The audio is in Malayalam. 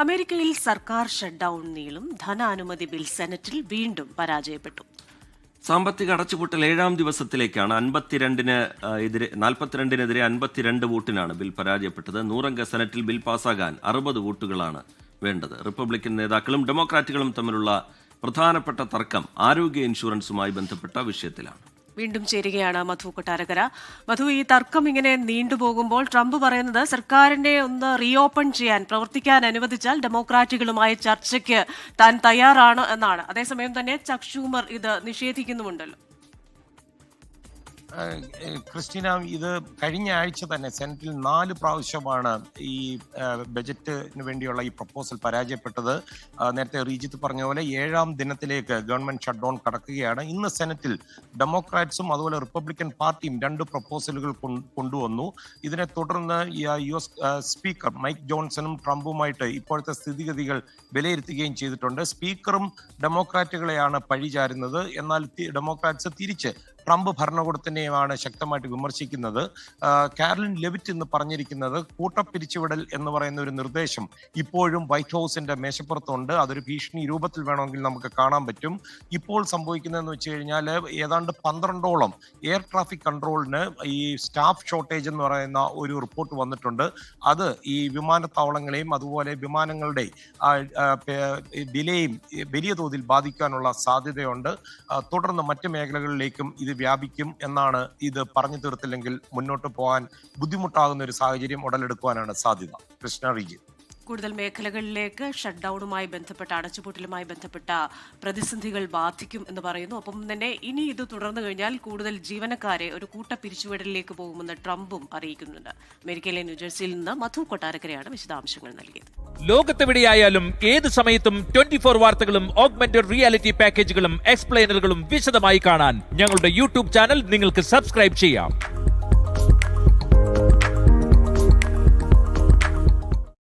അമേരിക്കയിൽ സർക്കാർ ഷട്ട്ഡൌൺ നീളും. ധനാനുമതി ബിൽ സെനറ്റിൽ വീണ്ടും പരാജയപ്പെട്ടു. സാമ്പത്തിക അടച്ചുപൂട്ടൽ 7ാം ദിവസത്തിലേക്കാണ്. 42-നെതിരെ 52 വോട്ടിനാണ് ബിൽ പരാജയപ്പെട്ടത്. 100-അംഗ സെനറ്റിൽ ബിൽ പാസ്സാകാൻ 60 വോട്ടുകളാണ് വേണ്ടത്. റിപ്പബ്ലിക്കൻ നേതാക്കളും ഡെമോക്രാറ്റുകളും തമ്മിലുള്ള പ്രധാനപ്പെട്ട തർക്കം ആരോഗ്യ ഇൻഷുറൻസുമായി ബന്ധപ്പെട്ട വിഷയത്തിലാണ്. വീണ്ടും ചേരുകയാണ് മധു കൊട്ടാരക്കര. മധു, ഈ തർക്കം ഇങ്ങനെ നീണ്ടുപോകുമ്പോൾ ട്രംപ് പറയുന്നത് സർക്കാരിനെ ഒന്ന് റീഓപ്പൺ ചെയ്യാൻ, പ്രവർത്തിക്കാൻ അനുവദിച്ചാൽ ഡെമോക്രാറ്റുകളുമായി ചർച്ചയ്ക്ക് താൻ തയ്യാറാണ് എന്നാണ്. അതേസമയം തന്നെ ചക്ക് ഷൂമർ ഇത് നിഷേധിക്കുന്നുമുണ്ടല്ലോ. ക്രിസ്റ്റീന, ഇത് കഴിഞ്ഞ ആഴ്ച തന്നെ സെനറ്റിൽ 4 പ്രാവശ്യമാണ് ഈ ബജറ്റിന് വേണ്ടിയുള്ള ഈ പ്രപ്പോസൽ പരാജയപ്പെട്ടത്. നേരത്തെ റീജിത്ത് പറഞ്ഞ പോലെ 7ാം ദിനത്തിലേക്ക് ഗവൺമെന്റ് ഷട്ട്ഡൌൺ കടക്കുകയാണ്. ഇന്ന് സെനറ്റിൽ ഡെമോക്രാറ്റ്സും അതുപോലെ റിപ്പബ്ലിക്കൻ പാർട്ടിയും 2 പ്രപ്പോസലുകൾ കൊണ്ടുവന്നു. ഇതിനെ തുടർന്ന് US സ്പീക്കർ മൈക്ക് ജോൺസണും ട്രംപുമായിട്ട് ഇപ്പോഴത്തെ സ്ഥിതിഗതികൾ വിലയിരുത്തുകയും ചെയ്തിട്ടുണ്ട്. സ്പീക്കറും ഡെമോക്രാറ്റുകളെയാണ് പഴിചാരുന്നത്. എന്നാൽ ഡെമോക്രാറ്റ്സ് തിരിച്ച് ട്രംപ് ഭരണകൂടത്തിനെയുമാണ് ശക്തമായിട്ട് വിമർശിക്കുന്നത്. കാരലിൻ ലെവിറ്റ് എന്ന് പറഞ്ഞിരിക്കുന്നത് കൂട്ടപ്പിരിച്ചുവിടൽ എന്ന് പറയുന്ന ഒരു നിർദ്ദേശം ഇപ്പോഴും വൈറ്റ് ഹൗസിന്റെ മേശപ്പുറത്തുണ്ട്. അതൊരു ഭീഷണി രൂപത്തിൽ വേണമെങ്കിൽ നമുക്ക് കാണാൻ പറ്റും. ഇപ്പോൾ സംഭവിക്കുന്നതെന്ന് വെച്ച് കഴിഞ്ഞാൽ ഏതാണ്ട് 12ഓളം എയർ ട്രാഫിക് കൺട്രോളിന് ഈ സ്റ്റാഫ് ഷോർട്ടേജ് എന്ന് പറയുന്ന ഒരു റിപ്പോർട്ട് വന്നിട്ടുണ്ട്. അത് ഈ വിമാനത്താവളങ്ങളെയും അതുപോലെ വിമാനങ്ങളുടെ ഡിലേയും വലിയ തോതിൽ ബാധിക്കാനുള്ള സാധ്യതയുണ്ട്. തുടർന്ന് മറ്റ് മേഖലകളിലേക്കും ഇത് വ്യാപിക്കും എന്നാണ്. ഇത് പറഞ്ഞു തീർത്തില്ലെങ്കിൽ മുന്നോട്ട് പോകാൻ ബുദ്ധിമുട്ടാകുന്ന ഒരു സാഹചര്യം ഉടലെടുക്കുവാനാണ് സാധ്യത. കൃഷ്ണ, റീജി. കൂടുതൽ മേഖലകളിലേക്ക് ഷട്ട്ഡൌണുമായി ബന്ധപ്പെട്ട, അടച്ചുപൂട്ടലുമായി ബന്ധപ്പെട്ട പ്രതിസന്ധികൾ ബാധിക്കും എന്ന് പറയുന്നു. ഒപ്പം തന്നെ ഇനി ഇത് തുടർന്നു കഴിഞ്ഞാൽ കൂടുതൽ ജീവനക്കാരെ ഒരു കൂട്ട പിരിച്ചുവിടലിലേക്ക് പോകുമെന്ന് ട്രംപും അറിയിക്കുന്നുണ്ട്. അമേരിക്കയിലെ ന്യൂജേഴ്സിയിൽ നിന്ന് മധു കൊട്ടാരക്കരയാണ് വിശദാംശങ്ങൾ നൽകിയത്. ലോകത്തെവിടെയായാലും ഏത് സമയത്തും 24 വാർത്തകളും ഓഗ്മെന്റഡ് റിയാലിറ്റി പാക്കേജുകളും എക്സ്പ്ലെയിനറുകളും വിശദമായി കാണാൻ ഞങ്ങളുടെ യൂട്യൂബ് ചാനൽ നിങ്ങൾക്ക് സബ്സ്ക്രൈബ് ചെയ്യാം.